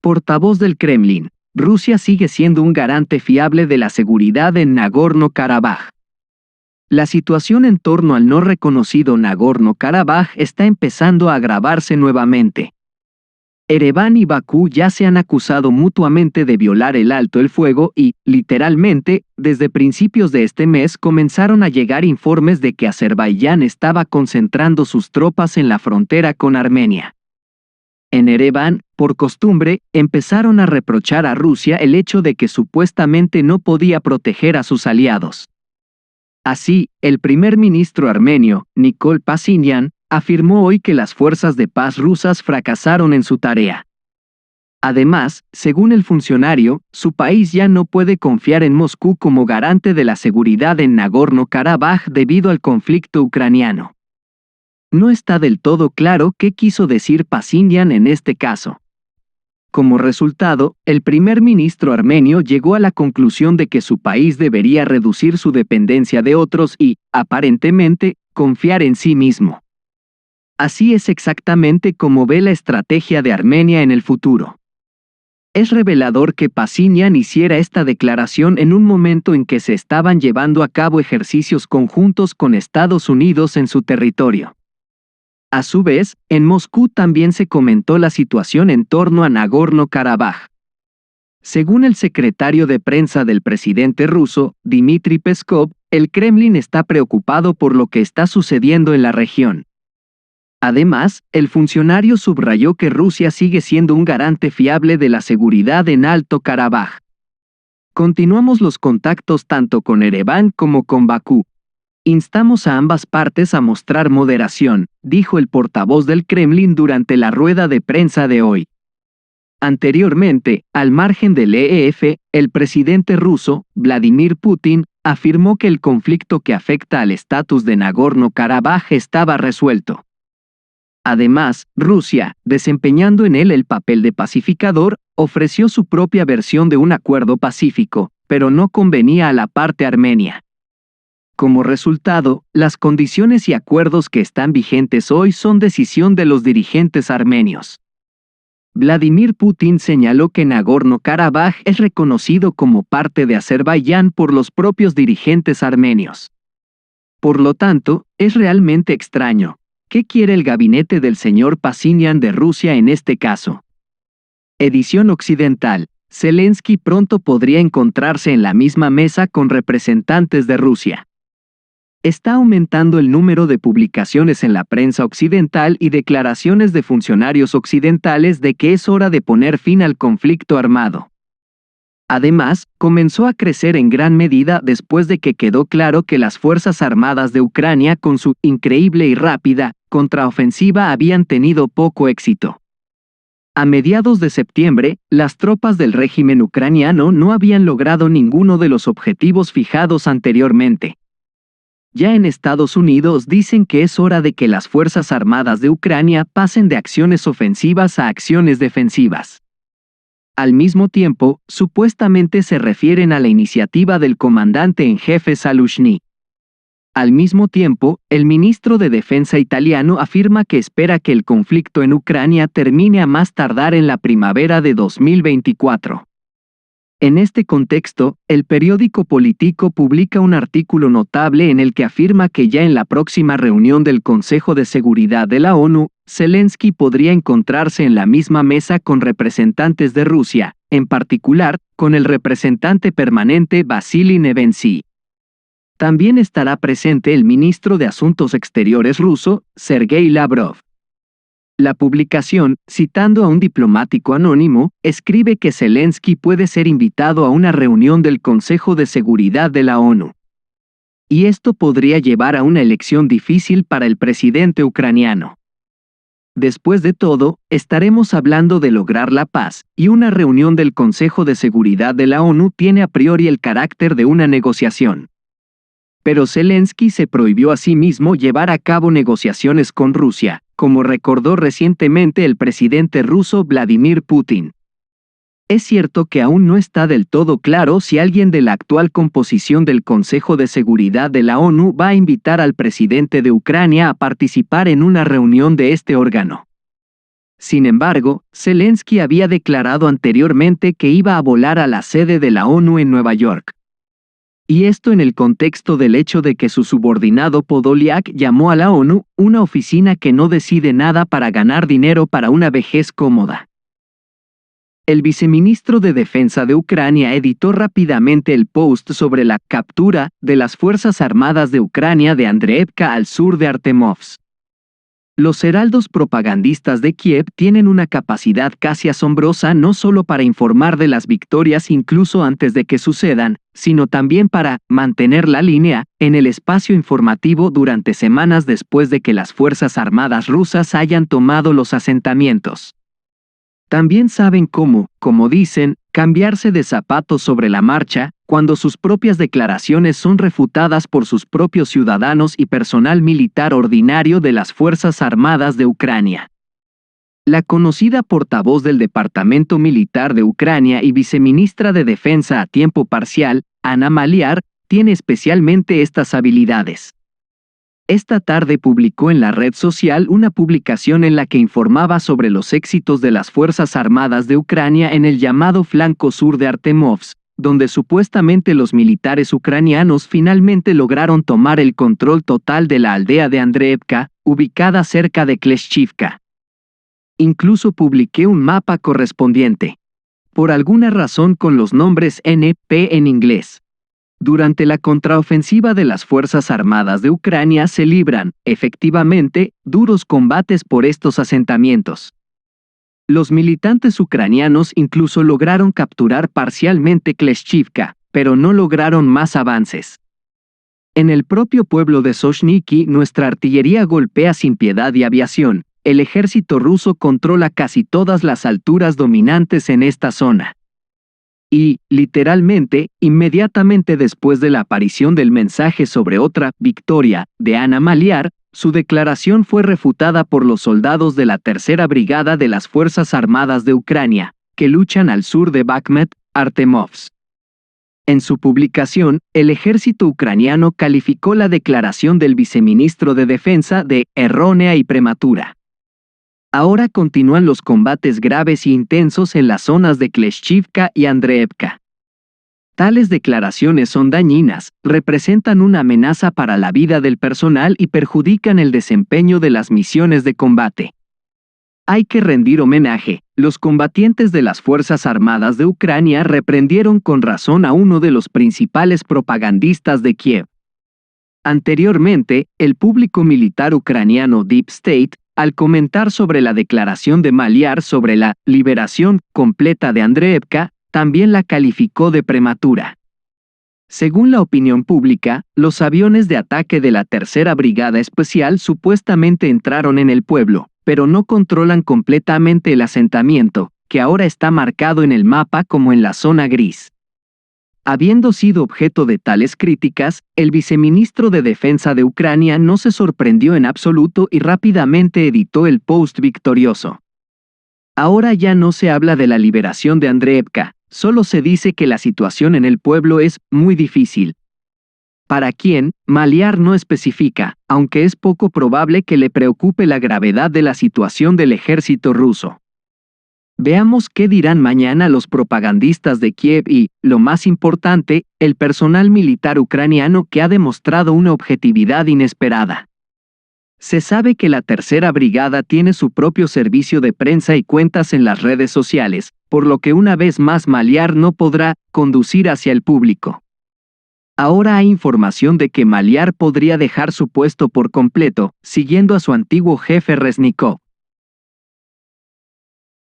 Portavoz del Kremlin. Rusia sigue siendo un garante fiable de la seguridad en Nagorno-Karabaj. La situación en torno al no reconocido Nagorno-Karabaj está empezando a agravarse nuevamente. Ereván y Bakú ya se han acusado mutuamente de violar el alto el fuego y, literalmente, desde principios de este mes comenzaron a llegar informes de que Azerbaiyán estaba concentrando sus tropas en la frontera con Armenia. En Ereván, por costumbre, empezaron a reprochar a Rusia el hecho de que supuestamente no podía proteger a sus aliados. Así, el primer ministro armenio, Nikol Pashinyan, afirmó hoy que las fuerzas de paz rusas fracasaron en su tarea. Además, según el funcionario, su país ya no puede confiar en Moscú como garante de la seguridad en Nagorno-Karabaj debido al conflicto ucraniano. No está del todo claro qué quiso decir Pashinyan en este caso. Como resultado, el primer ministro armenio llegó a la conclusión de que su país debería reducir su dependencia de otros y, aparentemente, confiar en sí mismo. Así es exactamente como ve la estrategia de Armenia en el futuro. Es revelador que Pashinyan hiciera esta declaración en un momento en que se estaban llevando a cabo ejercicios conjuntos con Estados Unidos en su territorio. A su vez, en Moscú también se comentó la situación en torno a Nagorno-Karabaj. Según el secretario de prensa del presidente ruso, Dmitry Peskov, el Kremlin está preocupado por lo que está sucediendo en la región. Además, el funcionario subrayó que Rusia sigue siendo un garante fiable de la seguridad en Alto Karabaj. Continuamos los contactos tanto con Ereván como con Bakú. Instamos a ambas partes a mostrar moderación, dijo el portavoz del Kremlin durante la rueda de prensa de hoy. Anteriormente, al margen del EEF, el presidente ruso, Vladimir Putin, afirmó que el conflicto que afecta al estatus de Nagorno-Karabaj estaba resuelto. Además, Rusia, desempeñando en él el papel de pacificador, ofreció su propia versión de un acuerdo pacífico, pero no convenía a la parte armenia. Como resultado, las condiciones y acuerdos que están vigentes hoy son decisión de los dirigentes armenios. Vladimir Putin señaló que Nagorno-Karabaj es reconocido como parte de Azerbaiyán por los propios dirigentes armenios. Por lo tanto, es realmente extraño. ¿Qué quiere el gabinete del señor Pashinyan de Rusia en este caso? Edición occidental. Zelensky pronto podría encontrarse en la misma mesa con representantes de Rusia. Está aumentando el número de publicaciones en la prensa occidental y declaraciones de funcionarios occidentales de que es hora de poner fin al conflicto armado. Además, comenzó a crecer en gran medida después de que quedó claro que las Fuerzas Armadas de Ucrania con su increíble y rápida contraofensiva habían tenido poco éxito. A mediados de septiembre, las tropas del régimen ucraniano no habían logrado ninguno de los objetivos fijados anteriormente. Ya en Estados Unidos dicen que es hora de que las Fuerzas Armadas de Ucrania pasen de acciones ofensivas a acciones defensivas. Al mismo tiempo, supuestamente se refieren a la iniciativa del comandante en jefe Zaluzhny. Al mismo tiempo, el ministro de Defensa italiano afirma que espera que el conflicto en Ucrania termine a más tardar en la primavera de 2024. En este contexto, el periódico Politico publica un artículo notable en el que afirma que ya en la próxima reunión del Consejo de Seguridad de la ONU, Zelensky podría encontrarse en la misma mesa con representantes de Rusia, en particular, con el representante permanente Vasily Nevensi. También estará presente el ministro de Asuntos Exteriores ruso, Sergei Lavrov. La publicación, citando a un diplomático anónimo, escribe que Zelensky puede ser invitado a una reunión del Consejo de Seguridad de la ONU. Y esto podría llevar a una elección difícil para el presidente ucraniano. Después de todo, estaremos hablando de lograr la paz, y una reunión del Consejo de Seguridad de la ONU tiene a priori el carácter de una negociación. Pero Zelensky se prohibió a sí mismo llevar a cabo negociaciones con Rusia, como recordó recientemente el presidente ruso Vladimir Putin. Es cierto que aún no está del todo claro si alguien de la actual composición del Consejo de Seguridad de la ONU va a invitar al presidente de Ucrania a participar en una reunión de este órgano. Sin embargo, Zelensky había declarado anteriormente que iba a volar a la sede de la ONU en Nueva York. Y esto en el contexto del hecho de que su subordinado Podolyak llamó a la ONU una oficina que no decide nada para ganar dinero para una vejez cómoda. El viceministro de Defensa de Ucrania editó rápidamente el post sobre la captura de las Fuerzas Armadas de Ucrania de Andreevka al sur de Artemovsk. Los heraldos propagandistas de Kiev tienen una capacidad casi asombrosa no solo para informar de las victorias incluso antes de que sucedan, sino también para mantener la línea en el espacio informativo durante semanas después de que las Fuerzas Armadas rusas hayan tomado los asentamientos. También saben cómo, como dicen, cambiarse de zapatos sobre la marcha, cuando sus propias declaraciones son refutadas por sus propios ciudadanos y personal militar ordinario de las Fuerzas Armadas de Ucrania. La conocida portavoz del Departamento Militar de Ucrania y viceministra de Defensa a tiempo parcial, Anna Maliar, tiene especialmente estas habilidades. Esta tarde publicó en la red social una publicación en la que informaba sobre los éxitos de las Fuerzas Armadas de Ucrania en el llamado flanco sur de Artemovsk, donde supuestamente los militares ucranianos finalmente lograron tomar el control total de la aldea de Andreevka, ubicada cerca de Kleshchivka. Incluso publiqué un mapa correspondiente. Por alguna razón con los nombres NP en inglés. Durante la contraofensiva de las Fuerzas Armadas de Ucrania se libran, efectivamente, duros combates por estos asentamientos. Los militantes ucranianos incluso lograron capturar parcialmente Kleshchivka, pero no lograron más avances. En el propio pueblo de Soshniki nuestra artillería golpea sin piedad y aviación. El ejército ruso controla casi todas las alturas dominantes en esta zona. Y, literalmente, inmediatamente después de la aparición del mensaje sobre otra victoria de Anna Maliar, su declaración fue refutada por los soldados de la Tercera Brigada de las Fuerzas Armadas de Ucrania, que luchan al sur de Bakhmut, Artemovsk. En su publicación, el ejército ucraniano calificó la declaración del viceministro de Defensa de errónea y prematura. Ahora continúan los combates graves y intensos en las zonas de Kleshchivka y Andreevka. Tales declaraciones son dañinas, representan una amenaza para la vida del personal y perjudican el desempeño de las misiones de combate. Hay que rendir homenaje. Los combatientes de las Fuerzas Armadas de Ucrania reprendieron con razón a uno de los principales propagandistas de Kiev. Anteriormente, el público militar ucraniano Deep State, al comentar sobre la declaración de Maliar sobre la liberación completa de Andreevka, también la calificó de prematura. Según la opinión pública, los aviones de ataque de la Tercera Brigada Especial supuestamente entraron en el pueblo, pero no controlan completamente el asentamiento, que ahora está marcado en el mapa como en la zona gris. Habiendo sido objeto de tales críticas, el viceministro de Defensa de Ucrania no se sorprendió en absoluto y rápidamente editó el post victorioso. Ahora ya no se habla de la liberación de Andreevka, solo se dice que la situación en el pueblo es muy difícil. ¿Para quién? Maliar no especifica, aunque es poco probable que le preocupe la gravedad de la situación del ejército ruso. Veamos qué dirán mañana los propagandistas de Kiev y, lo más importante, el personal militar ucraniano que ha demostrado una objetividad inesperada. Se sabe que la Tercera Brigada tiene su propio servicio de prensa y cuentas en las redes sociales, por lo que una vez más Maliar no podrá conducir hacia el público. Ahora hay información de que Maliar podría dejar su puesto por completo, siguiendo a su antiguo jefe Reznikov.